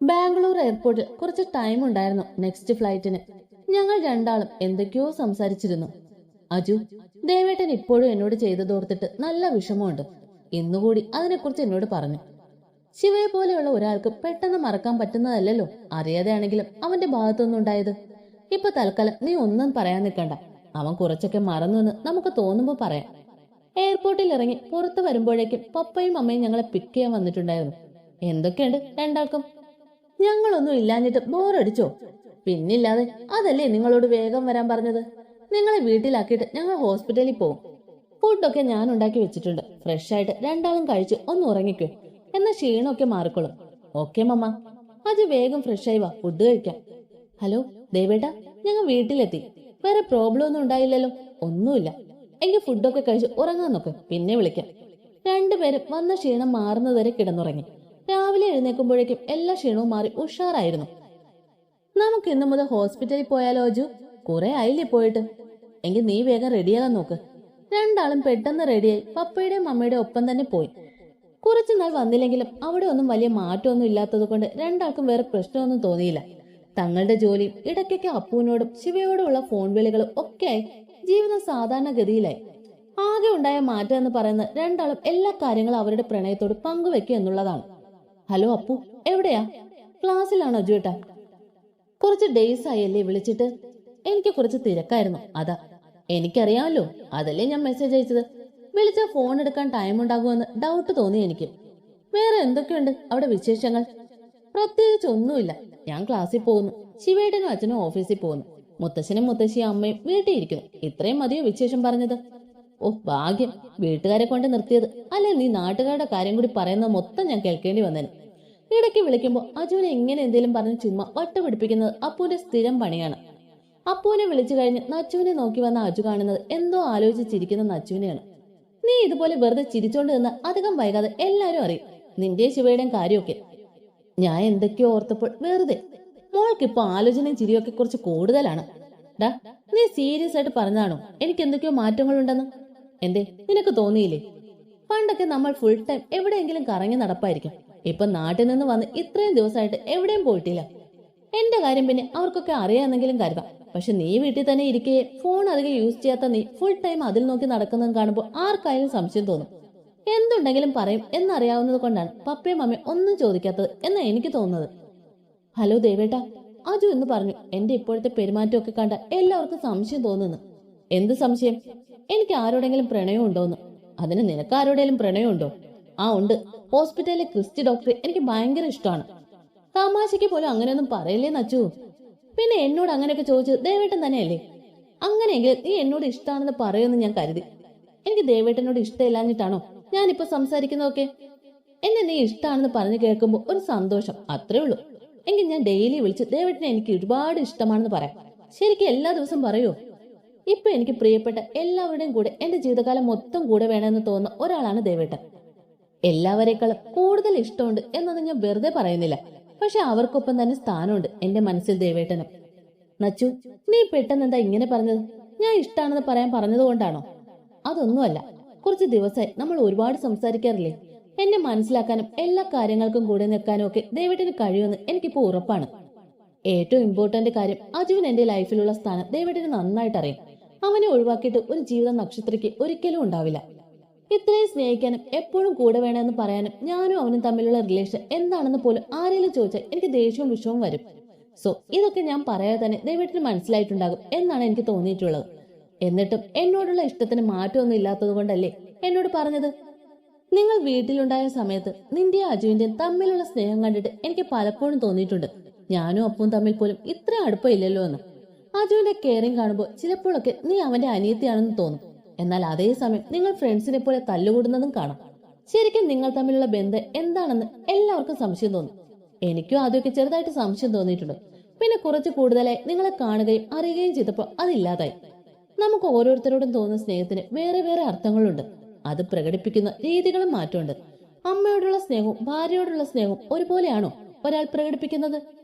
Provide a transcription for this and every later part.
ബാംഗ്ലൂർ എയർപോർട്ടിൽ കുറച്ച് ടൈം ഉണ്ടായിരുന്നു നെക്സ്റ്റ് ഫ്ലൈറ്റിന്. ഞങ്ങൾ രണ്ടാളും എന്തൊക്കെയോ സംസാരിച്ചിരുന്നു. അജു, ദേവേട്ടൻ ഇപ്പോഴും എന്നോട് ചെയ്തതോർത്തിട്ട് നല്ല വിഷമമുണ്ട്. ഇന്നുകൂടി അതിനെക്കുറിച്ച് എന്നോട് പറഞ്ഞു. ശിവയെ പോലെയുള്ള ഒരാൾക്ക് പെട്ടെന്ന് മറക്കാൻ പറ്റുന്നതല്ലല്ലോ അറിയാതെയാണെങ്കിലും അവന്റെ ഭാഗത്തുനിന്ന് ഉണ്ടായത്. ഇപ്പൊ തൽക്കാലം നീ ഒന്നും പറയാൻ നിൽക്കണ്ട. അവൻ കുറച്ചൊക്കെ മറന്നുവെന്ന് നമുക്ക് തോന്നുമ്പോ പറയാം. എയർപോർട്ടിൽ ഇറങ്ങി പുറത്തു വരുമ്പോഴേക്കും പപ്പയും അമ്മയും ഞങ്ങളെ പിക്ക് ചെയ്യാൻ വന്നിട്ടുണ്ടായിരുന്നു. എന്തൊക്കെയുണ്ട് രണ്ടാൾക്കും? ഞങ്ങളൊന്നും ഇല്ലാഞ്ഞിട്ട് ബോറടിച്ചോ? പിന്നില്ലാതെ, അതല്ലേ നിങ്ങളോട് വേഗം വരാൻ പറഞ്ഞത്. നിങ്ങളെ വീട്ടിലാക്കിയിട്ട് ഞങ്ങൾ ഹോസ്പിറ്റലിൽ പോകും. ഫുഡൊക്കെ ഞാൻ ഉണ്ടാക്കി വെച്ചിട്ടുണ്ട്. ഫ്രഷ് ആയിട്ട് രണ്ടാളും കഴിച്ച് ഒന്ന് ഉറങ്ങിക്കോ. എന്നാ ക്ഷീണമൊക്കെ മാറിക്കോളും. ഓക്കെ മമ്മ. അജു വേഗം ഫ്രഷായി വാ, ഫുഡ് കഴിക്കാം. ഹലോ ദേവേട്ടാ, ഞങ്ങൾ വീട്ടിലെത്തി. വേറെ പ്രോബ്ലം ഒന്നും ഉണ്ടായില്ലല്ലോ? ഒന്നുമില്ല. എങ്കിൽ ഫുഡൊക്കെ കഴിച്ച് ഉറങ്ങാൻ നോക്ക്, പിന്നെ വിളിക്കാം. രണ്ടുപേരും വന്ന ക്ഷീണം മാറുന്നതുവരെ കിടന്നുറങ്ങി. രാവിലെ എഴുന്നേൽക്കുമ്പോഴേക്കും എല്ലാ ക്ഷീണവും മാറി ഉഷാറായിരുന്നു. നമുക്ക് ഇന്നു മുതൽ ഹോസ്പിറ്റലിൽ പോയാലോ അജു? കുറെ ആയില്ലേ പോയിട്ട്? എങ്കിൽ നീ വേഗം റെഡിയാകാൻ നോക്ക്. രണ്ടാളും പെട്ടെന്ന് റെഡിയായി പപ്പയുടെയും അമ്മയുടെയും ഒപ്പം തന്നെ പോയി. കുറച്ചുനാൾ വന്നില്ലെങ്കിലും അവിടെ ഒന്നും വലിയ മാറ്റമൊന്നും ഇല്ലാത്തത് കൊണ്ട് രണ്ടാൾക്കും വേറെ പ്രശ്നമൊന്നും തോന്നിയില്ല. തങ്ങളുടെ ജോലിയും ഇടയ്ക്കൊക്കെ അപ്പുവിനോടും ശിവയോടുമുള്ള ഫോൺ വിളികളും ഒക്കെയായി ജീവിതം സാധാരണഗതിയിലായി. ആകെ ഉണ്ടായ മാറ്റം എന്ന് പറയുന്നത് രണ്ടാളും എല്ലാ കാര്യങ്ങളും അവരുടെ പ്രണയത്തോട് പങ്കുവെക്കുക എന്നുള്ളതാണ്. ഹലോ അപ്പു, എവിടെയാ? ക്ലാസ്സിലാണോ അജുവേട്ടാ? കുറച്ച് ഡേയ്സ് ആയല്ലേ വിളിച്ചിട്ട്? എനിക്ക് കുറച്ച് തിരക്കായിരുന്നു, അതാ. എനിക്കറിയാമല്ലോ, അതല്ലേ ഞാൻ മെസ്സേജ് അയച്ചത്. വിളിച്ചാൽ ഫോൺ എടുക്കാൻ ടൈം ഉണ്ടാകുമെന്ന് ഡൗട്ട് തോന്നി എനിക്ക്. വേറെ എന്തൊക്കെയുണ്ട് അവിടെ വിശേഷങ്ങൾ? പ്രത്യേകിച്ച് ഒന്നുമില്ല. ഞാൻ ക്ലാസ്സിൽ പോകുന്നു. ശിവേട്ടനും അച്ഛനും ഓഫീസിൽ പോകുന്നു. മുത്തശ്ശനും മുത്തശ്ശിയും അമ്മയും വീട്ടിൽ ഇരിക്കുന്നു. ഇത്രയും മതിയോ വിശേഷം പറഞ്ഞത്? ഓ ഭാഗ്യം, വീട്ടുകാരെ കൊണ്ട് നിർത്തിയത്. അല്ലെ നീ നാട്ടുകാരുടെ കാര്യം കൂടി പറയുന്നത് മൊത്തം ഞാൻ കേൾക്കേണ്ടി വന്നേനെ. ഇടയ്ക്ക് വിളിക്കുമ്പോൾ അജുവിനെ ഇങ്ങനെ എന്തെങ്കിലും പറഞ്ഞ് ചുമ്മാ വട്ടുപിടിപ്പിക്കുന്നത് അപ്പുവിന്റെ സ്ഥിരം പണിയാണ്. അപ്പുവിനെ വിളിച്ചു കഴിഞ്ഞ് നച്ചുവിനെ നോക്കി വന്ന അജു കാണുന്നത് എന്തോ ആലോചിച്ചിരിക്കുന്ന നച്ചുവിനെയാണ്. നീ ഇതുപോലെ വെറുതെ ചിരിച്ചോണ്ട് നിന്ന് അധികം വൈകാതെ എല്ലാരും അറിയും നിന്റെ ശിവയുടെയും കാര്യമൊക്കെ. ഞാൻ എന്തൊക്കെയോ ഓർത്തപ്പോൾ വെറുതെ. മോൾക്കിപ്പോ ആലോചനയും ചിരിയൊക്കെ കുറച്ച് കൂടുതലാണ്. ഡാ, നീ സീരിയസ് ആയിട്ട് പറഞ്ഞതാണോ എനിക്ക് എന്തൊക്കെയോ മാറ്റങ്ങളുണ്ടെന്ന്? എന്തേ, നിനക്ക് തോന്നിയില്ലേ? പണ്ടൊക്കെ നമ്മൾ ഫുൾ ടൈം എവിടെയെങ്കിലും കറങ്ങി നടപ്പായിരിക്കും. ഇപ്പൊ നാട്ടിൽ നിന്ന് വന്ന് ഇത്രയും ദിവസമായിട്ട് എവിടെയും പോയിട്ടില്ല. എന്റെ കാര്യം പിന്നെ അവർക്കൊക്കെ അറിയാമെന്നെങ്കിലും കരുതാം. പക്ഷെ നീ വീട്ടിൽ തന്നെ ഇരിക്കെ ഫോൺ അധികം യൂസ് ചെയ്യാത്ത നീ ഫുൾ ടൈം അതിൽ നോക്കി നടക്കുന്നത് കാണുമ്പോൾ ആർക്കായാലും സംശയം തോന്നും. എന്തുണ്ടെങ്കിലും പറയും എന്നറിയാവുന്നത് കൊണ്ടാണ് പപ്പയും അമ്മയും ഒന്നും ചോദിക്കാത്തത് എന്നാ എനിക്ക് തോന്നുന്നത്. ഹലോ ദേവേട്ടാ, അജു എന്ന് പറഞ്ഞു എന്റെ ഇപ്പോഴത്തെ പെരുമാറ്റമൊക്കെ കണ്ട എല്ലാവർക്കും സംശയം തോന്നുന്നു. എന്ത് സംശയം? എനിക്ക് ആരോടെങ്കിലും പ്രണയം ഉണ്ടോന്ന്. അതിന് നിനക്ക് ആരോടെങ്കിലും പ്രണയമുണ്ടോ? ആ ഉണ്ട്. ഹോസ്പിറ്റലിലെ ക്രിസ്റ്റി ഡോക്ടറെ എനിക്ക് ഭയങ്കര ഇഷ്ടമാണ്. തമാശയ്ക്ക് പോലും അങ്ങനെയൊന്നും പറയില്ലേ നച്ചു. പിന്നെ എന്നോട് അങ്ങനെയൊക്കെ ചോദിച്ചത് ദേവേട്ടൻ തന്നെയല്ലേ? അങ്ങനെയെങ്കിൽ നീ എന്നോട് ഇഷ്ടമാണെന്ന് പറയുമെന്ന് ഞാൻ കരുതി. എനിക്ക് ദേവേട്ടനോട് ഇഷ്ടമില്ലാഞ്ഞിട്ടാണോ ഞാനിപ്പോ സംസാരിക്കുന്നതൊക്കെ? എന്നെ നീ ഇഷ്ടമാണെന്ന് പറഞ്ഞു കേൾക്കുമ്പോൾ ഒരു സന്തോഷം, അത്രേ ഉള്ളൂ. എങ്കിൽ ഞാൻ ഡെയിലി വിളിച്ച് ദേവേട്ടനെ എനിക്ക് ഒരുപാട് ഇഷ്ടമാണെന്ന് പറയാം. ശരിക്കും എല്ലാ ദിവസവും പറയുമോ? ഇപ്പൊ എനിക്ക് പ്രിയപ്പെട്ട എല്ലാവരുടെയും കൂടെ എന്റെ ജീവിതകാലം മൊത്തം കൂടെ വേണമെന്ന് തോന്നുന്ന ഒരാളാണ് ദേവേട്ടൻ. എല്ലാവരെക്കാളും കൂടുതൽ ഇഷ്ടമുണ്ട് എന്നൊന്നും ഞാൻ വെറുതെ പറയുന്നില്ല. പക്ഷെ അവർക്കൊപ്പം തന്നെ സ്ഥാനമുണ്ട് എന്റെ മനസ്സിൽ ദേവേട്ടനും. നച്ചു, നീ പെട്ടെന്ന് എന്താ ഇങ്ങനെ പറഞ്ഞത്? ഞാൻ ഇഷ്ടാണെന്ന് പറയാൻ പറഞ്ഞതുകൊണ്ടാണോ? അതൊന്നുമല്ല. കുറച്ച് ദിവസമായി നമ്മൾ ഒരുപാട് സംസാരിക്കാറില്ലേ? എന്നെ മനസ്സിലാക്കാനും എല്ലാ കാര്യങ്ങൾക്കും കൂടെ നിൽക്കാനും ഒക്കെ ദേവേട്ടന് കഴിയുമെന്ന് എനിക്കിപ്പോ ഉറപ്പാണ്. ഏറ്റവും ഇമ്പോർട്ടന്റ് കാര്യം, അജുവിന് എന്റെ ലൈഫിലുള്ള സ്ഥാനം ദേവേട്ടന് നന്നായിട്ട് അറിയാം. അവനെ ഒഴിവാക്കിയിട്ട് ഒരു ജീവിത നക്ഷത്രയ്ക്ക് ഒരിക്കലും ഉണ്ടാവില്ല. ഇത്രയും സ്നേഹിക്കാനും എപ്പോഴും കൂടെ വേണമെന്ന് പറയാനും ഞാനും അവനും തമ്മിലുള്ള റിലേഷൻ എന്താണെന്ന് പോലും ആരെങ്കിലും ചോദിച്ചാൽ എനിക്ക് ദേഷ്യവും വിഷവും വരും. സോ ഇതൊക്കെ ഞാൻ പറയാതെ തന്നെ ദേവേട്ടന് മനസ്സിലായിട്ടുണ്ടാകും എന്നാണ് എനിക്ക് തോന്നിയിട്ടുള്ളത്. എന്നിട്ടും എന്നോടുള്ള ഇഷ്ടത്തിന് മാറ്റമൊന്നും ഇല്ലാത്തത് കൊണ്ടല്ലേ എന്നോട് പറഞ്ഞത്? നിങ്ങൾ വീട്ടിലുണ്ടായ സമയത്ത് നിന്റെയും അജുവിന്റെയും തമ്മിലുള്ള സ്നേഹം കണ്ടിട്ട് എനിക്ക് പലപ്പോഴും തോന്നിയിട്ടുണ്ട് ഞാനും അപ്പും തമ്മിൽ പോലും ഇത്ര അടുപ്പമില്ലല്ലോ എന്ന്. അജുവിന്റെ കെയറിങ് കാണുമ്പോൾ ചിലപ്പോഴൊക്കെ നീ അവന്റെ അനിയത്തിയാണെന്ന് തോന്നും. എന്നാൽ അതേസമയം നിങ്ങൾ ഫ്രണ്ട്സിനെ പോലെ തല്ലുകൂടുന്നതും കാണാം. ശരിക്കും നിങ്ങൾ തമ്മിലുള്ള ബന്ധം എന്താണെന്ന് എല്ലാവർക്കും സംശയം തോന്നും. എനിക്കും ആദ്യമൊക്കെ ചെറുതായിട്ട് സംശയം തോന്നിയിട്ടുണ്ട്. പിന്നെ കുറച്ച് കൂടുതലായി നിങ്ങളെ കാണുകയും അറിയുകയും ചെയ്തപ്പോൾ അതില്ലാതായി. നമുക്ക് ഓരോരുത്തരോടും തോന്നുന്ന സ്നേഹത്തിന് വേറെ വേറെ അർത്ഥങ്ങളുണ്ട്. അത് പ്രകടിപ്പിക്കുന്ന രീതികളും മാറ്റമുണ്ട്. അമ്മയോടുള്ള സ്നേഹവും ഭാര്യയോടുള്ള സ്നേഹവും ഒരുപോലെയാണോ ഒരാൾ പ്രകടിപ്പിക്കുന്നത്?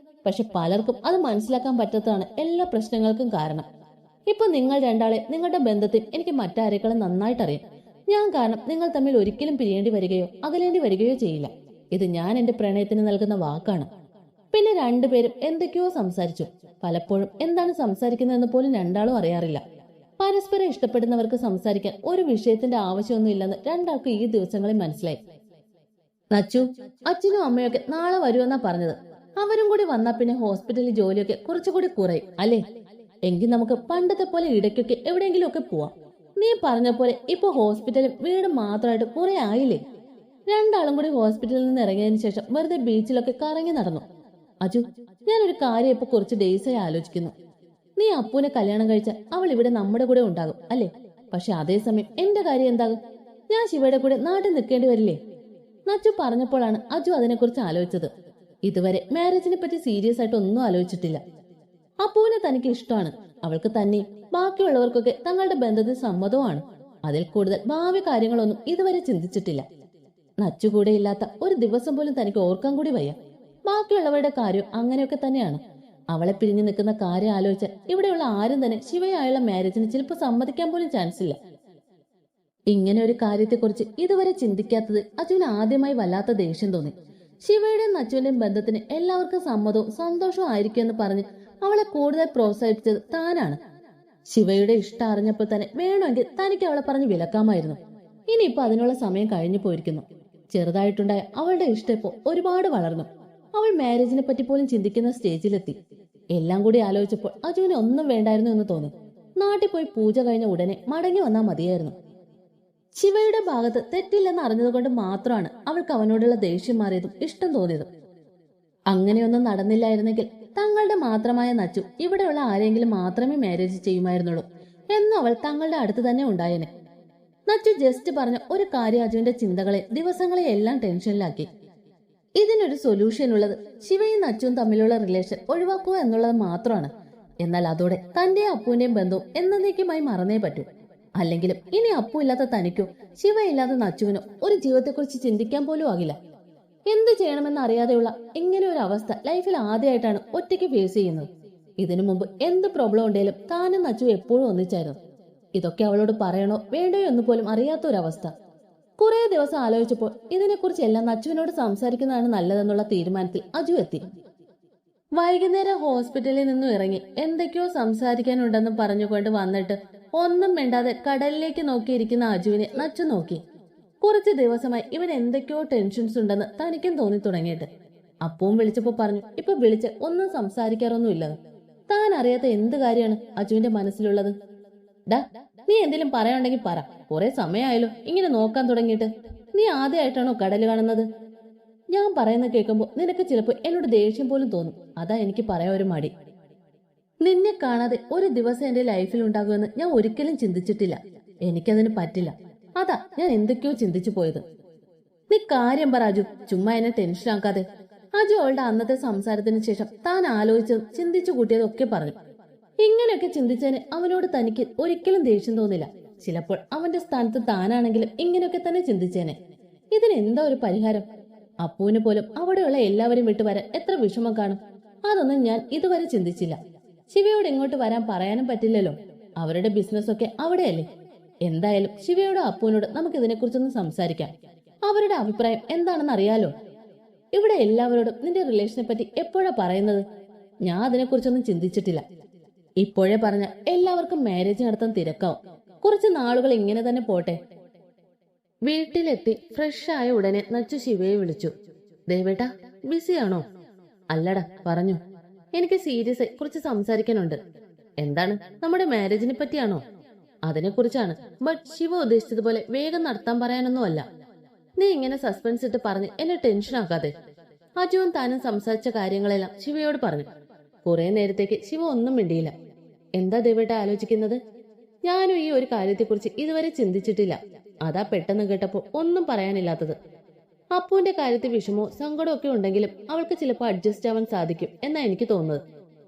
പക്ഷെ പലർക്കും അത് മനസ്സിലാക്കാൻ പറ്റാത്തതാണ് എല്ലാ പ്രശ്നങ്ങൾക്കും കാരണം. ഇപ്പൊ നിങ്ങൾ രണ്ടാളെ, നിങ്ങളുടെ ബന്ധത്തിൽ എനിക്ക് മറ്റാരെക്കാളും നന്നായിട്ടറിയാം. ഞാൻ കാരണം നിങ്ങൾ തമ്മിൽ ഒരിക്കലും പിരിയേണ്ടി വരികയോ അകലേണ്ടി വരികയോ ചെയ്യില്ല. ഇത് ഞാൻ എന്റെ പ്രണയത്തിന് നൽകുന്ന വാക്കാണ്. പിന്നെ രണ്ടുപേരും എന്തൊക്കെയോ സംസാരിച്ചു. പലപ്പോഴും എന്താണ് സംസാരിക്കുന്നതെന്ന് പോലും രണ്ടാളും അറിയാറില്ല. പരസ്പരം ഇഷ്ടപ്പെടുന്നവർക്ക് സംസാരിക്കാൻ ഒരു വിഷയത്തിന്റെ ആവശ്യമൊന്നുമില്ലെന്ന് രണ്ടാൾക്കും ഈ ദിവസങ്ങളിൽ മനസ്സിലായി. നച്ചു, അച്ഛനും അമ്മയൊക്കെ നാളെ വരുമെന്നാ പറഞ്ഞത്. അവരും കൂടി വന്നാ പിന്നെ ഹോസ്പിറ്റലിൽ ജോലിയൊക്കെ കുറച്ചുകൂടി കുറയും അല്ലേ? എങ്കിൽ നമുക്ക് പണ്ടത്തെ പോലെ ഇടയ്ക്കൊക്കെ എവിടെയെങ്കിലും ഒക്കെ പോവാം. നീ പറഞ്ഞ പോലെ ഇപ്പൊ ഹോസ്പിറ്റലും വീടും മാത്രമായിട്ട് കുറെ ആയില്ലേ? രണ്ടാളും കൂടി ഹോസ്പിറ്റലിൽ നിന്ന് ഇറങ്ങിയതിനു ശേഷം വെറുതെ ബീച്ചിലൊക്കെ കറങ്ങി നടന്നു. അജു, ഞാനൊരു കാര്യം ഇപ്പൊ കുറച്ച് ഡേയ്സായി ആലോചിക്കുന്നു. നീ അപ്പൂനെ കല്യാണം കഴിച്ച അവൾ ഇവിടെ നമ്മുടെ കൂടെ ഉണ്ടാകും അല്ലേ? പക്ഷെ അതേസമയം എന്റെ കാര്യം എന്താകും? ഞാൻ ശിവയുടെ കൂടെ നാട്ടിൽ നിൽക്കേണ്ടി വരില്ലേ? നച്ചു പറഞ്ഞപ്പോഴാണ് അജു അതിനെക്കുറിച്ച് ആലോചിച്ചത്. ഇതുവരെ മാരേജിനെ പറ്റി സീരിയസ് ആയിട്ട് ഒന്നും ആലോചിച്ചിട്ടില്ല. അപ്പുവിനെ തനിക്ക് ഇഷ്ടമാണ്. അവൾക്ക് തന്നെ ബാക്കിയുള്ളവർക്കൊക്കെ തങ്ങളുടെ ബന്ധത്തിൽ സമ്മതവുമാണ്. അതിൽ കൂടുതൽ ഭാവി കാര്യങ്ങളൊന്നും ഇതുവരെ ചിന്തിച്ചിട്ടില്ല. നച്ചുകൂടെ ഇല്ലാത്ത ഒരു ദിവസം പോലും തനിക്ക് ഓർക്കാൻ കൂടി വയ്യ. ബാക്കിയുള്ളവരുടെ കാര്യം അങ്ങനെയൊക്കെ തന്നെയാണ്. അവളെ പിരിഞ്ഞു നിൽക്കുന്ന കാര്യം ആലോചിച്ച് ഇവിടെയുള്ള ആരും തന്നെ ശിവയായുള്ള മാരേജിന് ചിലപ്പോൾ സമ്മതിക്കാൻ പോലും ചാൻസ് ഇല്ല. ഇങ്ങനെ ഒരു കാര്യത്തെക്കുറിച്ച് ഇതുവരെ ചിന്തിക്കാത്തത് അജുവിന് ആദ്യമായി വല്ലാത്ത ദേഷ്യം തോന്നി. ശിവയുടെയും നച്ചുവിന്റെയും ബന്ധത്തിന് എല്ലാവർക്കും സമ്മതവും സന്തോഷവും ആയിരിക്കുമെന്ന് പറഞ്ഞ് അവളെ കൂടുതൽ പ്രോത്സാഹിപ്പിച്ചത് താനാണ്. ശിവയുടെ ഇഷ്ടം അറിഞ്ഞപ്പോൾ തന്നെ വേണമെങ്കിൽ തനിക്ക് അവളെ പറഞ്ഞ് വിലക്കാമായിരുന്നു. ഇനിയിപ്പോ അതിനുള്ള സമയം കഴിഞ്ഞു പോയിരിക്കുന്നു. ചെറുതായിട്ടുണ്ടായ അവളുടെ ഇഷ്ടം ഇപ്പോ ഒരുപാട് വളർന്നു. അവൾ മാരേജിനെ പറ്റി പോലും ചിന്തിക്കുന്ന സ്റ്റേജിലെത്തി. എല്ലാം കൂടി ആലോചിച്ചപ്പോൾ അജുവിന് ഒന്നും വേണ്ടായിരുന്നു എന്ന് തോന്നി. നാട്ടിൽ പോയി പൂജ കഴിഞ്ഞ ഉടനെ മടങ്ങി വന്നാൽ മതിയായിരുന്നു. ശിവയുടെ ഭാഗത്ത് തെറ്റില്ലെന്ന് അറിഞ്ഞതുകൊണ്ട് മാത്രമാണ് അവൾക്ക് അവനോടുള്ള ദേഷ്യം മാറിയതും ഇഷ്ടം തോന്നിയതും. അങ്ങനെയൊന്നും നടന്നില്ലായിരുന്നെങ്കിൽ തങ്ങളുടെ മാത്രമായ നച്ചു ഇവിടെയുള്ള ആരെങ്കിലും മാത്രമേ മാരേജ് ചെയ്യുമായിരുന്നുള്ളൂ എന്നും അവൾ തങ്ങളുടെ അടുത്ത് തന്നെ ഉണ്ടായേനെ. നച്ചു ജസ്റ്റ് പറഞ്ഞ ഒരു കാര്യം അജുവിന്റെ ചിന്തകളെ ദിവസങ്ങളെ എല്ലാം ടെൻഷനിലാക്കി. ഇതിനൊരു സൊല്യൂഷൻ ഉള്ളത് ശിവയും നച്ചുവും തമ്മിലുള്ള റിലേഷൻ ഒഴിവാക്കുക എന്നുള്ളത് മാത്രമാണ്. എന്നാൽ അതോടെ തന്റെയും അപ്പുവിന്റെയും ബന്ധവും എന്നേക്കുമായി മറന്നേ പറ്റൂ. അല്ലെങ്കിലും ഇനി അപ്പു ഇല്ലാത്ത തനിക്കോ ശിവയില്ലാത്ത നച്ചുവിനോ ഒരു ജീവിതത്തെക്കുറിച്ച് ചിന്തിക്കാൻ പോലും ആകില്ല. എന്ത് ചെയ്യണമെന്ന് അറിയാതെയുള്ള ഇങ്ങനെ ഒരു അവസ്ഥ ലൈഫിൽ ആദ്യമായിട്ടാണ് ഒറ്റയ്ക്ക് ഫേസ് ചെയ്യുന്നത്. ഇതിനു മുമ്പ് എന്ത് പ്രോബ്ലം ഉണ്ടെങ്കിലും താനും നച്ചു എപ്പോഴും ഒന്നിച്ചായിരുന്നു. ഇതൊക്കെ അവളോട് പറയണോ വേണ്ടയോ എന്ന് പോലും അറിയാത്തൊരവസ്ഥ. കുറെ ദിവസം ആലോചിച്ചപ്പോൾ ഇതിനെക്കുറിച്ച് എല്ലാം നച്ചുവിനോട് സംസാരിക്കുന്നതാണ് നല്ലതെന്നുള്ള തീരുമാനത്തിൽ അജു എത്തി. വൈകുന്നേരം ഹോസ്പിറ്റലിൽ നിന്നും ഇറങ്ങി എന്തൊക്കെയോ സംസാരിക്കാനുണ്ടെന്ന് പറഞ്ഞുകൊണ്ട് വന്നിട്ട് ഒന്നും മിണ്ടാതെ കടലിലേക്ക് നോക്കിയിരിക്കുന്ന അജുവിനെ നച്ചു നോക്കി. കുറച്ച് ദിവസമായി ഇവൻ എന്തൊക്കെയോ ടെൻഷൻസ് ഉണ്ടെന്ന് തനിക്കും തോന്നി തുടങ്ങിയിട്ട്. അപ്പവും വിളിച്ചപ്പോ പറഞ്ഞു ഇപ്പൊ വിളിച്ച് ഒന്നും സംസാരിക്കാറൊന്നുമില്ലെന്ന്. താൻ അറിയാത്ത എന്ത് കാര്യമാണ് അജുവിന്റെ മനസ്സിലുള്ളത്? ഡാ, നീ എന്തെങ്കിലും പറയാനുണ്ടെങ്കിൽ പറ. കുറെ സമയമായല്ലോ ഇങ്ങനെ നോക്കാൻ തുടങ്ങിയിട്ട്. നീ ആദ്യമായിട്ടാണോ കടല് കാണുന്നത്? ഞാൻ പറയുന്നത് കേൾക്കുമ്പോൾ നിനക്ക് ചിലപ്പോൾ എന്നോട് ദേഷ്യം പോലും തോന്നും. അതാ എനിക്ക് പറയാൻ ഒരു മടി. നിന്നെ കാണാതെ ഒരു ദിവസം എന്റെ ലൈഫിൽ ഉണ്ടാകുമെന്ന് ഞാൻ ഒരിക്കലും ചിന്തിച്ചിട്ടില്ല. എനിക്കതിന് പറ്റില്ല. അതാ ഞാൻ എന്തൊക്കെയോ ചിന്തിച്ചു പോയത്. നീ കാര്യം പറ അജു, ചുമ്മാ എന്നെ ടെൻഷൻ ആക്കാതെ. അജു അവളുടെ അന്നത്തെ സംസാരത്തിന് ശേഷം താൻ ആലോചിച്ചതും ചിന്തിച്ചു കൂട്ടിയതൊക്കെ പറഞ്ഞു. ഇങ്ങനെയൊക്കെ ചിന്തിച്ചതിന് അവനോട് തനിക്ക് ഒരിക്കലും ദേഷ്യം തോന്നില്ല. ചിലപ്പോൾ അവന്റെ സ്ഥാനത്ത് താനാണെങ്കിലും ഇങ്ങനെയൊക്കെ തന്നെ ചിന്തിച്ചേനെ. ഇതിനെന്താ ഒരു പരിഹാരം? അപ്പുവിന് പോലും അവിടെയുള്ള എല്ലാവരും വിട്ടുവരാൻ എത്ര വിഷമം കാണും. അതൊന്നും ഞാൻ ഇതുവരെ ചിന്തിച്ചില്ല. ശിവയോട് ഇങ്ങോട്ട് വരാൻ പറയാനും പറ്റില്ലല്ലോ. അവരുടെ ബിസിനസ് ഒക്കെ അവിടെയല്ലേ. എന്തായാലും ശിവയോടും അപ്പുവിനോട് നമുക്ക് ഇതിനെക്കുറിച്ചൊന്ന് സംസാരിക്കാം. അവരുടെ അഭിപ്രായം എന്താണെന്ന് അറിയാലോ. ഇവിടെ എല്ലാവരോടും നിന്റെ റിലേഷനെ പറ്റി എപ്പോഴാ പറയുന്നത്? ഞാൻ അതിനെക്കുറിച്ചൊന്നും ചിന്തിച്ചിട്ടില്ല. ഇപ്പോഴേ പറഞ്ഞ എല്ലാവർക്കും മാരേജ് നടത്താൻ തിരക്കാവും. കുറച്ച് നാളുകൾ ഇങ്ങനെ തന്നെ പോട്ടെ. വീട്ടിലെത്തി ഫ്രഷ് ആയ ഉടനെ നച്ചു ശിവയെ വിളിച്ചു. ദേവേട്ടാ, ബിസിയാണോ? അല്ലടാ, പറഞ്ഞു. എനിക്ക് സീരിയസ് ആയി കുറച്ച് സംസാരിക്കാനുണ്ട്. എന്താണ്? നമ്മുടെ മാരേജിനെ പറ്റിയാണോ? അതിനെക്കുറിച്ചാണ്. ബട്ട് ശിവ ഉദ്ദേശിച്ചതുപോലെ വേഗം നടത്താൻ പറയാനൊന്നുമല്ല. നീ ഇങ്ങനെ സസ്പെൻസ് ഇട്ട് പറഞ്ഞ് എന്നെ ടെൻഷൻ ആക്കാതെ. അജുവും താനും സംസാരിച്ച കാര്യങ്ങളെല്ലാം ശിവയോട് പറഞ്ഞു. കുറെ നേരത്തേക്ക് ശിവ ഒന്നും മിണ്ടിയില്ല. എന്താ ദേവേട്ട ആലോചിക്കുന്നത്? ഞാനും ഈ ഒരു കാര്യത്തെക്കുറിച്ച് ഇതുവരെ ചിന്തിച്ചിട്ടില്ല. അതാ പെട്ടെന്ന് കേട്ടപ്പോ ഒന്നും പറയാനില്ലാത്തത്. അപ്പുവിന്റെ കാര്യത്തിൽ വിഷമോ സങ്കടമോ ഒക്കെ ഉണ്ടെങ്കിലും അവൾക്ക് ചിലപ്പോൾ അഡ്ജസ്റ്റ് ആവാൻ സാധിക്കും എന്നാ എനിക്ക് തോന്നുന്നത്.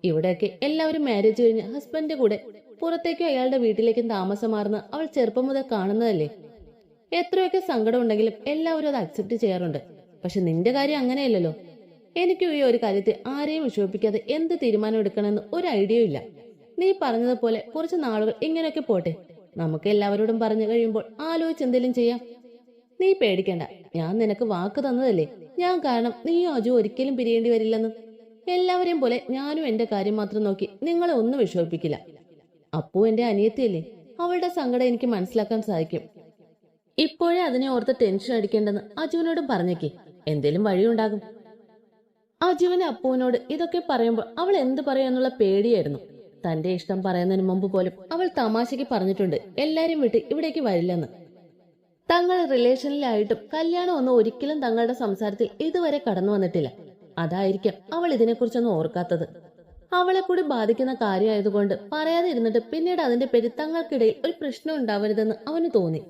ഇവിടെയൊക്കെ എല്ലാവരും മാരേജ് കഴിഞ്ഞ് ഹസ്ബൻഡിന്റെ കൂടെ പുറത്തേക്കും അയാളുടെ വീട്ടിലേക്കും താമസം മാറുന്ന അവൾ ചെറുപ്പം മുതൽ കാണുന്നതല്ലേ. എത്രയൊക്കെ സങ്കടം ഉണ്ടെങ്കിലും എല്ലാവരും അത് അക്സെപ്റ്റ് ചെയ്യാറുണ്ട്. പക്ഷെ നിന്റെ കാര്യം അങ്ങനെയല്ലല്ലോ. എനിക്കും ഈ ഒരു കാര്യത്തിൽ ആരെയും വിഷമിപ്പിക്കാതെ എന്ത് തീരുമാനം എടുക്കണമെന്ന് ഒരു ഐഡിയയും ഇല്ല. നീ പറഞ്ഞതുപോലെ കുറച്ച് നാളുകൾ ഇങ്ങനെയൊക്കെ പോട്ടെ. നമുക്ക് എല്ലാവരോടും പറഞ്ഞു കഴിയുമ്പോൾ ആലോചിച്ച് എന്തെങ്കിലും ചെയ്യാം. നീ പേടിക്കണ്ട. ഞാൻ നിനക്ക് വാക്ക് തന്നതല്ലേ. ഞാൻ കാരണം നീയും അജു ഒരിക്കലും പിരിയേണ്ടി വരില്ലെന്ന്. എല്ലാവരെയും പോലെ ഞാനും എന്റെ കാര്യം മാത്രം നോക്കി നിങ്ങളെ ഒന്നും വിഷമിപ്പിക്കില്ല. അപ്പു എന്റെ അനിയത്തിയല്ലേ, അവളുടെ സങ്കടം എനിക്ക് മനസ്സിലാക്കാൻ സാധിക്കും. ഇപ്പോഴേ അതിനെ ഓർത്ത് ടെൻഷൻ അടിക്കേണ്ടെന്ന് അജുവിനോടും പറഞ്ഞേക്ക്, എന്തേലും വഴിയുണ്ടാകും. അജുവിന് അപ്പുവിനോട് ഇതൊക്കെ പറയുമ്പോൾ അവൾ എന്ത് പറയാന്നുള്ള പേടിയായിരുന്നു. തന്റെ ഇഷ്ടം പറയുന്നതിന് മുമ്പ് പോലും അവൾ തമാശയ്ക്ക് പറഞ്ഞിട്ടുണ്ട് എല്ലാരും വിട്ട് ഇവിടേക്ക് വരില്ലെന്ന്. തങ്ങൾ റിലേഷനിലായിട്ടും കല്യാണം ഒന്നും ഒരിക്കലും തങ്ങളുടെ സംസാരത്തിൽ ഇതുവരെ കടന്നു വന്നിട്ടില്ല. അതായിരിക്കാം അവൾ ഇതിനെക്കുറിച്ചൊന്നും ഓർക്കാത്തത്. അവളെ കൂടി ബാധിക്കുന്ന കാര്യമായതുകൊണ്ട് പറയാതെ ഇരുന്നിട്ട് പിന്നീട് അതിന്റെ പേരിൽ തങ്ങൾക്കിടയിൽ ഒരു പ്രശ്നം ഉണ്ടാവരുതെന്ന് അവന് തോന്നി.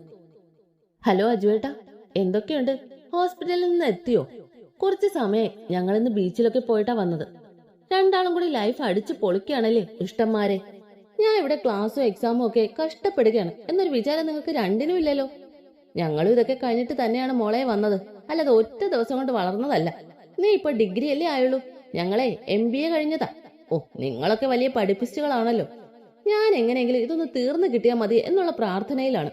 ഹലോ അജുവേട്ടാ, എന്തൊക്കെയുണ്ട്? ഹോസ്പിറ്റലിൽ നിന്ന് എത്തിയോ? കുറച്ച് സമയമായി, ഞങ്ങളിന്ന് ബീച്ചിലൊക്കെ പോയിട്ടാ വന്നത്. രണ്ടാളും കൂടി ലൈഫ് അടിച്ചു പൊളിക്കുകയാണല്ലേ ഇഷ്ടന്മാരെ. ഞാൻ ഇവിടെ ക്ലാസ്സും എക്സാമും ഒക്കെ കഷ്ടപ്പെടുകയാണ് എന്നൊരു വിചാരം നിങ്ങൾക്ക് രണ്ടിനും ഇല്ലല്ലോ. ഞങ്ങളും ഇതൊക്കെ കഴിഞ്ഞിട്ട് തന്നെയാണ് മോളെ വന്നത്, അല്ലാതെ ഒറ്റ ദിവസം കൊണ്ട് വളർന്നതല്ല. നീ ഇപ്പൊ ഡിഗ്രി അല്ലേ ആയുള്ളൂ, ഞങ്ങളെ MBA കഴിഞ്ഞതാ. ഓ, നിങ്ങളൊക്കെ വലിയ പഠിപ്പിസ്റ്റുകളാണല്ലോ. ഞാൻ എങ്ങനെയെങ്കിലും ഇതൊന്ന് തീർന്നു കിട്ടിയാൽ മതി എന്നുള്ള പ്രാർത്ഥനയിലാണ്.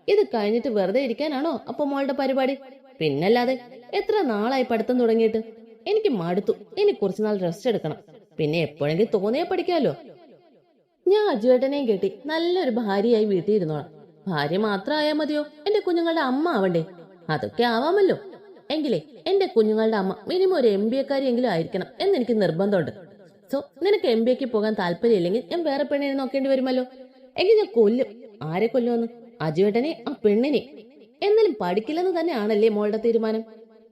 ഇത് കഴിഞ്ഞിട്ട് വെറുതെ ഇരിക്കാനാണോ അപ്പൊ മോളുടെ പരിപാടി? പിന്നല്ലാതെ. എത്ര നാളായി പഠിത്തം തുടങ്ങിയിട്ട്? എനിക്ക് മടുത്തു. ഇനി കുറച്ചുനാൾ റെസ്റ്റ് എടുക്കണം. പിന്നെ എപ്പോഴെങ്കിലും തോന്നിയാ പഠിക്കാലോ. ഞാൻ അജുവേട്ടനെയും കെട്ടി നല്ലൊരു ഭാര്യയായി വീട്ടിൽ ഇരുന്നോളാം. ഭാര്യ മാത്രം ആയാൽ മതിയോ? എന്റെ കുഞ്ഞുങ്ങളുടെ അമ്മ ആവണ്ടേ? അതൊക്കെ ആവാമല്ലോ. എങ്കിലേ എന്റെ കുഞ്ഞുങ്ങളുടെ അമ്മ മിനിമം ഒരു MBA-കാരിയെങ്കിലും ആയിരിക്കണം എന്നെനിക്ക് നിർബന്ധമുണ്ട്. സോ നിനക്ക് MBA-ക്ക് പോകാൻ താല്പര്യമില്ലെങ്കിൽ ഞാൻ വേറെ പെണ്ണിനെ നോക്കേണ്ടി വരുമല്ലോ. എങ്കിൽ ഞാൻ കൊല്ലും. ആരെ കൊല്ലുമെന്ന്? അജുവേട്ടനെ, ആ പെണ്ണിനെ. എന്നാലും പഠിക്കില്ലെന്ന് തന്നെയാണല്ലേ മോളുടെ തീരുമാനം?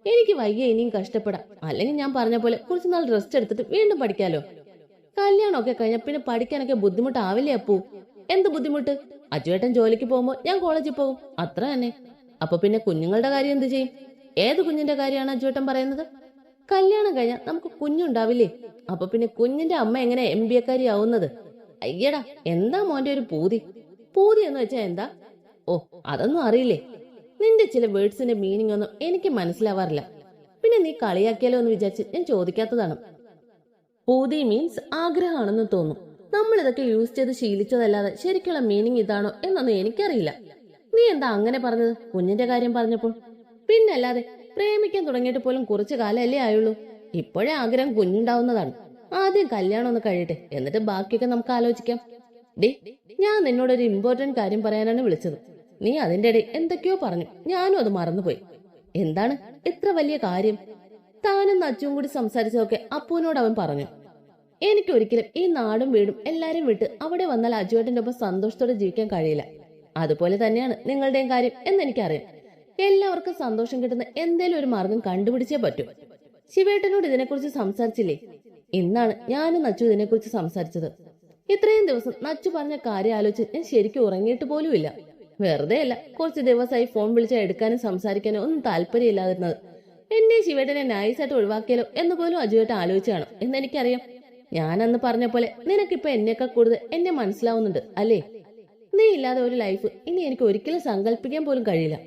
എനിക്ക് വയ്യ ഇനിയും കഷ്ടപ്പെടാം. അല്ലെങ്കിൽ ഞാൻ പറഞ്ഞ പോലെ കുറച്ചുനാൾ റെസ്റ്റ് എടുത്തിട്ട് വീണ്ടും പഠിക്കാലോ. കല്യാണമൊക്കെ കഴിഞ്ഞ പിന്നെ പഠിക്കാനൊക്കെ ബുദ്ധിമുട്ടാവില്ലേ അപ്പു? എന്ത് ബുദ്ധിമുട്ട്? അജുവേട്ടൻ ജോലിക്ക് പോകുമ്പോ ഞാൻ കോളേജിൽ പോകും, അത്ര തന്നെ. അപ്പൊ പിന്നെ കുഞ്ഞുങ്ങളുടെ കാര്യം എന്ത് ചെയ്യും? ഏത് കുഞ്ഞിന്റെ കാര്യമാണ് അജുവേട്ടൻ പറയുന്നത്? കല്യാണം കഴിഞ്ഞാൽ നമുക്ക് കുഞ്ഞുണ്ടാവില്ലേ? അപ്പൊ പിന്നെ കുഞ്ഞിന്റെ അമ്മ എങ്ങനെ MBA-കാരി ആവുന്നത്? അയ്യടാ, എന്താ മോന്റെ ഒരു പൂതി? പൂതി എന്ന് വെച്ചാ എന്താ? ഓ, അതൊന്നും അറിയില്ലേ? നിന്റെ ചില വേർഡ്സിന്റെ മീനിങ് ഒന്നും എനിക്ക് മനസ്സിലാവാറില്ല. പിന്നെ നീ കളിയാക്കിയാലോ എന്ന് വിചാരിച്ച് ഞാൻ ചോദിക്കാത്തതാണ്. പൂതി മീൻസ് ആഗ്രഹമാണെന്ന് തോന്നും. നമ്മൾ ഇതൊക്കെ യൂസ് ചെയ്ത് ശീലിച്ചതല്ലാതെ ശരിക്കുള്ള മീനിങ് ഇതാണോ എന്നൊന്നും എനിക്കറിയില്ല. നീ എന്താ അങ്ങനെ പറഞ്ഞത് കുഞ്ഞിന്റെ കാര്യം പറഞ്ഞപ്പോൾ? പിന്നല്ലാതെ, പ്രേമിക്കാൻ തുടങ്ങിയിട്ട് പോലും കുറച്ചു കാലമല്ലേ ആയുള്ളൂ. ഇപ്പോഴേ ആഗ്രഹം കുഞ്ഞുണ്ടാവുന്നതാണ്. ആദ്യം കല്യാണം ഒന്ന് കഴിയട്ടെ, എന്നിട്ട് ബാക്കിയൊക്കെ നമുക്ക് ആലോചിക്കാം. ഡേ, ഞാൻ നിന്നോടൊരു ഇമ്പോർട്ടന്റ് കാര്യം പറയാനാണ് വിളിച്ചത്. നീ അതിന്റെ ഇടയിൽ എന്തൊക്കെയോ പറഞ്ഞു, ഞാനും അത് മറന്നുപോയി. എന്താണ് ഇത്ര വലിയ കാര്യം? താനും നച്ചും കൂടി സംസാരിച്ചതൊക്കെ അപ്പുവിനോട് അവൻ പറഞ്ഞു. എനിക്കൊരിക്കലും ഈ നാടും വീടും എല്ലാരും വിട്ട് അവിടെ വന്നാൽ അജുവേട്ടന്റെ ഒപ്പം സന്തോഷത്തോടെ ജീവിക്കാൻ കഴിയില്ല. അതുപോലെ തന്നെയാണ് നിങ്ങളുടെയും കാര്യം എന്നെനിക്കറിയാം. എല്ലാവർക്കും സന്തോഷം കിട്ടുന്ന എന്തേലും ഒരു മാർഗം കണ്ടുപിടിച്ചേ പറ്റൂ. ശിവേട്ടനോട് ഇതിനെക്കുറിച്ച് സംസാരിച്ചില്ലേ? ഇന്നാണ് ഞാനും നച്ചു ഇതിനെക്കുറിച്ച് സംസാരിച്ചത്. ഇത്രയും ദിവസം നച്ചു പറഞ്ഞ കാര്യം ആലോചിച്ച് ഞാൻ ശരിക്കും ഉറങ്ങിയിട്ട് പോലും ഇല്ല. വെറുതെ അല്ല, കുറച്ച് ദിവസമായി ഫോൺ വിളിച്ചാൽ എടുക്കാനും സംസാരിക്കാനും ഒന്നും താല്പര്യമില്ലാതിരുന്നത്. എന്നെ ശിവേട്ടനെ നൈസായിട്ട് ഒഴിവാക്കിയാലോ എന്ന് പോലും അജുവേട്ടൻ ആലോചിച്ചു കാണും എന്നെനിക്കറിയാം. ഞാനന്ന് പറഞ്ഞ പോലെ നിനക്കിപ്പോ എന്നേക്കാൾ കൂടുതൽ എന്നെ മനസ്സിലാവുന്നുണ്ട് അല്ലേ? നീ ഇല്ലാതെ ഒരു ലൈഫ് ഇനി എനിക്ക് ഒരിക്കലും സങ്കല്പിക്കാൻ പോലും കഴിയില്ല.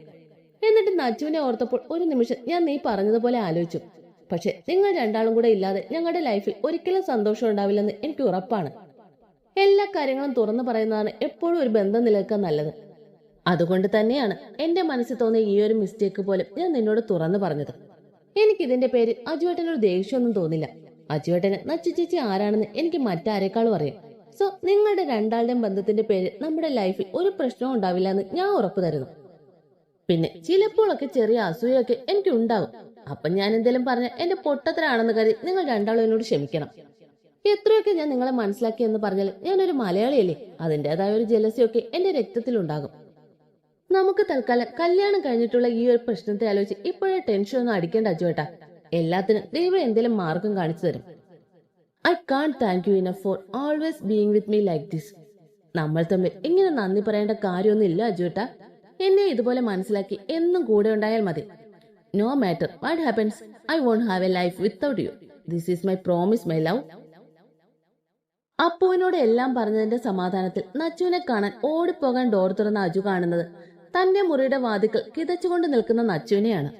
എന്നിട്ട് നച്ചുവിനെ ഓർത്തപ്പോൾ ഒരു നിമിഷം ഞാൻ നീ പറഞ്ഞതുപോലെ ആലോചിച്ചു. പക്ഷെ നിങ്ങൾ രണ്ടാളും കൂടെ ഇല്ലാതെ ഞങ്ങളുടെ ലൈഫിൽ ഒരിക്കലും സന്തോഷം ഉണ്ടാവില്ലെന്ന് എനിക്ക് ഉറപ്പാണ്. എല്ലാ കാര്യങ്ങളും തുറന്നു പറയുന്നതാണ് എപ്പോഴും ഒരു ബന്ധം നിലനിൽക്കാൻ നല്ലത്. അതുകൊണ്ട് തന്നെയാണ് എന്റെ മനസ്സിൽ തോന്നിയ ഈ ഒരു മിസ്റ്റേക്ക് പോലും ഞാൻ നിന്നോട് തുറന്നു പറഞ്ഞത്. എനിക്കിതിന്റെ പേരിൽ അജുവേട്ടനൊരു ദേഷ്യമൊന്നും തോന്നില്ല. അജുവേട്ടന് നച്ചു ചേച്ചി ആരാണെന്ന് എനിക്ക് മറ്റാരേക്കാളും അറിയാം. സോ നിങ്ങളുടെ രണ്ടാളുടെയും ബന്ധത്തിന്റെ പേരിൽ നമ്മുടെ ലൈഫിൽ ഒരു പ്രശ്നവും ഉണ്ടാവില്ല എന്ന് ഞാൻ ഉറപ്പു തരുന്നു. പിന്നെ ചിലപ്പോഴൊക്കെ ചെറിയ അസൂയൊക്കെ എനിക്ക് ഉണ്ടാവും. അപ്പൊ ഞാൻ എന്തെങ്കിലും പറഞ്ഞ എന്റെ പൊട്ടത്തരാണെന്ന് കരുതി നിങ്ങൾ രണ്ടാളും എന്നോട് ക്ഷമിക്കണം. എത്രയൊക്കെ ഞാൻ നിങ്ങളെ മനസ്സിലാക്കി എന്ന് പറഞ്ഞാൽ ഞാനൊരു മലയാളിയല്ലേ, അതിൻ്റെതായ ഒരു ജലസിയൊക്കെ എന്റെ രക്തത്തിലുണ്ടാകും. നമുക്ക് തൽക്കാലം കല്യാണം കഴിഞ്ഞിട്ടുള്ള ഈ ഒരു പ്രശ്നത്തെ ആലോചിച്ച് ഇപ്പോഴേ ടെൻഷൻ ഒന്നും അടിക്കേണ്ട അജുവേട്ടാ. എല്ലാത്തിനും ദൈവം എന്തെങ്കിലും മാർഗം കാണിച്ചു തരും. I can't thank you enough for always being with me like this. നമ്മൾ തമ്മിൽ ഇങ്ങനെ നന്ദി പറയേണ്ട കാര്യമൊന്നും ഇല്ല അജുവേട്ടാ. എന്നെ ഇതുപോലെ മനസ്സിലാക്കി എന്നും കൂടെ ഉണ്ടായാൽ മതി. No matter what happens, I won't have a life without you. This is my promise my love. അപ്പുവിനോട് എല്ലാം പറഞ്ഞതിന്റെ സമാധാനത്തിൽ നച്ചുവിനെ കാണാൻ ഓടിപ്പോകാൻ ഡോർ തുറന്ന അജു കാണുന്നത് തന്റെ മുറിയുടെ വാതിക്കൽ കിതച്ചുകൊണ്ട് നിൽക്കുന്ന നച്ചുവിനെയാണ്.